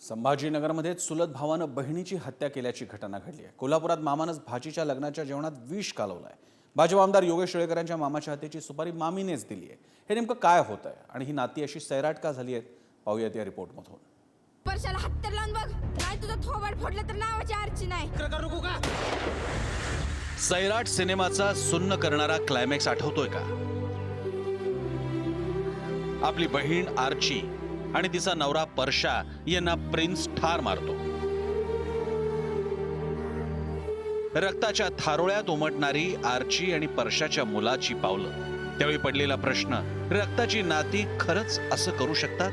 संभाजीनगरमध्ये चुलत भावानं बहिणीची हत्या केल्याची घटना घडली आहे। कोल्हापुरात मामानंच भाचीच्या लग्नाच्या जेवणात विष कालवलंय। भाजप आमदार योगेश टिळेकरांच्या मामाच्या हत्येची सुपारी मामीनेच दिली आहे। हे नेमकं काय होतंय आणि ही नाती अशी सैराट का झाली आहेत, पाहूयात या रिपोर्टमधून। वर्षाला हत्तर लावून बघ, नाही तुझं थोबाड फोडलं तर नावाची आरची नाही। सैराट सिनेमाचा सुन्न करणारा क्लायमॅक्स आठवतोय का? आपली बहीण आर्ची आणि तिचा नवरा परशा यांना प्रिन्स ठार मारतो। रक्ताच्या थारोळ्यात उमटणारी आर्ची आणि परशाच्या मुलाची पावलं। त्यावेळी पडलेला प्रश्न, रक्ताची नाती खरंच असं करू शकतात?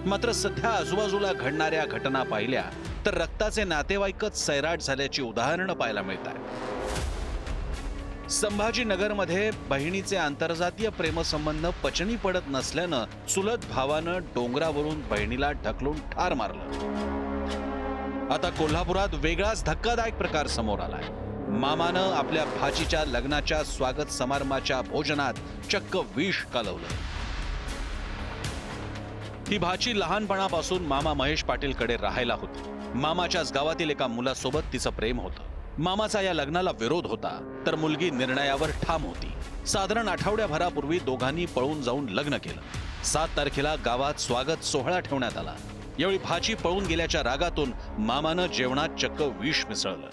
मात्र सध्या आजूबाजूला घडणाऱ्या घटना पाहिल्या तर रक्ताचे नातेवाईकच सैराट झाल्याची उदाहरणं पाहायला मिळतात। संभाजीनगरमध्ये बहिणीचे आंतरजातीय प्रेमसंबंध पचनी पडत नसल्यानं चुलत भावानं डोंगरावरून बहिणीला ढकलून ठार मारलं। आता कोल्हापुरात वेगळाच धक्कादायक प्रकार समोर आलाय। मामानं आपल्या भाचीच्या लग्नाच्या स्वागत समारंभाच्या भोजनात चक्क विष कालवलं। ही भाची लहानपणापासून मामा महेश पाटीलकडे राहायला होती। मामाच्याच गावातील एका मुलासोबत तिचं प्रेम होतं। मामाचा या लग्नाला विरोध होता तर मुलगी निर्णयावर ठाम होती। साधारण आठवड्याभरापूर्वी दोघांनी पळून जाऊन लग्न केलं। 7 तारखेला गावात स्वागत सोहळा ठेवण्यात आला। यावेळी भाची पळून गेल्याच्या रागातून मामानं जेवणात चक्क विष मिसळलं।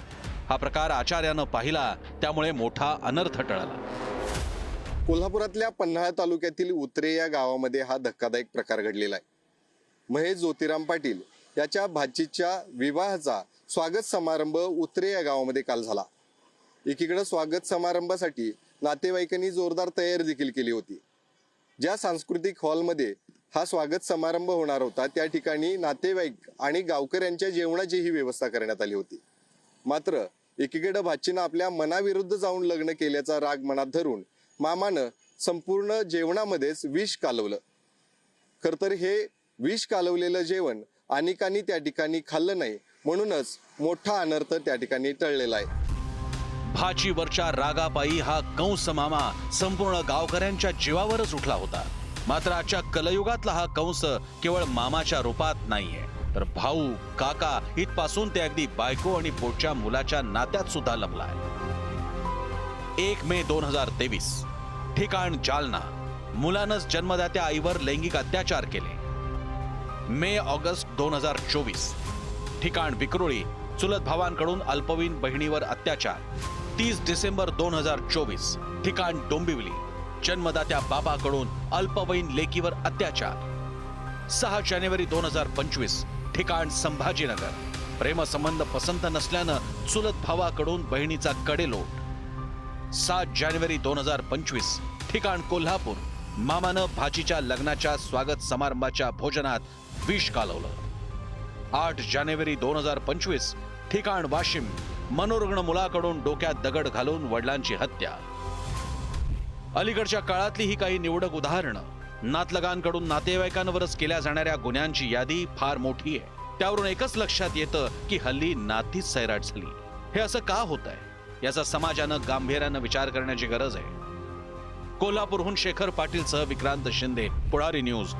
हा प्रकार आचार्यानं पाहिला, त्यामुळे मोठा अनर्थ टळला। कोल्हापुरातल्या पन्हाळा तालुक्यातील उतरे या गावामध्ये हा धक्कादायक प्रकार घडलेला आहे। महेश ज्योतिराम पाटील याच्या भाचीच्या विवाहाचा स्वागत समारंभ उतरे या गावामध्ये काल झाला। एकीकडे स्वागत समारंभासाठी नातेवाईकांनी जोरदार तयारी देखील केली होती। ज्या सांस्कृतिक हॉलमध्ये हा स्वागत समारंभ होणार होता त्या ठिकाणी नातेवाईक आणि गावकऱ्यांच्या जेवणाचीही व्यवस्था करण्यात आली होती। मात्र एकीकडे भाचीनं आपल्या मनाविरुद्ध जाऊन लग्न केल्याचा राग मनात धरून मामानं संपूर्ण जेवणामध्येच विष कालवलं। खर तर हे विष कालवलेलं जेवण अनेकांनी त्या ठिकाणी खाल्लं नाही, म्हणूनच मोठा अनर्थ त्या ठिकाणी टळलेला आहे। भाचीवरच्या रागापायी हा कंस मामा संपूर्ण गावकऱ्यांच्या जीवावरच उठला होता। मात्र आजच्या कलयुगातला हा कंस केवळ मामाच्या रूपात नाहीये, तर भाऊ, काका इथपासून ते अगदी बायको आणि पोटच्या मुलाच्या नात्यात सुद्धा लपलाय। 1 मे 2023, ठिकाण जालना। मुलानंच जन्मदात्या आईवर लैंगिक अत्याचार केले। मे ऑगस्ट 2024, ठिकाण विक्रोळी। चुलत भावांकडून अल्पवयीन बहिणीवर अत्याचार। 30 डिसेंबर 2024, ठिकाण डोंबिवली। जन्मदात्या बाबाकडून अल्पवयीन लेकीवर अत्याचार। 6 जानेवारी 2025, ठिकाण संभाजीनगर। प्रेमसंबंध पसंत नसल्यानं चुलत भावाकडून बहिणीचा कडेलोट। 7 जानेवारी 2025, ठिकाण कोल्हापूर। मामानं भाचीच्या लग्नाच्या स्वागत समारंभाच्या भोजनात विष कालवलं। 8 जानेवारी 2025, ठिकाण वाशिम। मनोरुग्ण मुलाकडून डोक्यात दगड घालून वडिलांची हत्या। अलीकडच्या काळातली ही काही निवडक उदाहरणं। नातलगांकडून नातेवाईकांवरच केल्या जाणाऱ्या गुन्ह्यांची यादी फार मोठी आहे। त्यावरून एकच लक्षात येतं की हल्ली नातीच सैराट झाली। हे असं का होतंय याचा समाजानं गांभीर्यानं विचार करण्याची गरज आहे। कोल्हापूरहून शेखर पाटीलसह विक्रांत शिंदे, पुढारी न्यूज।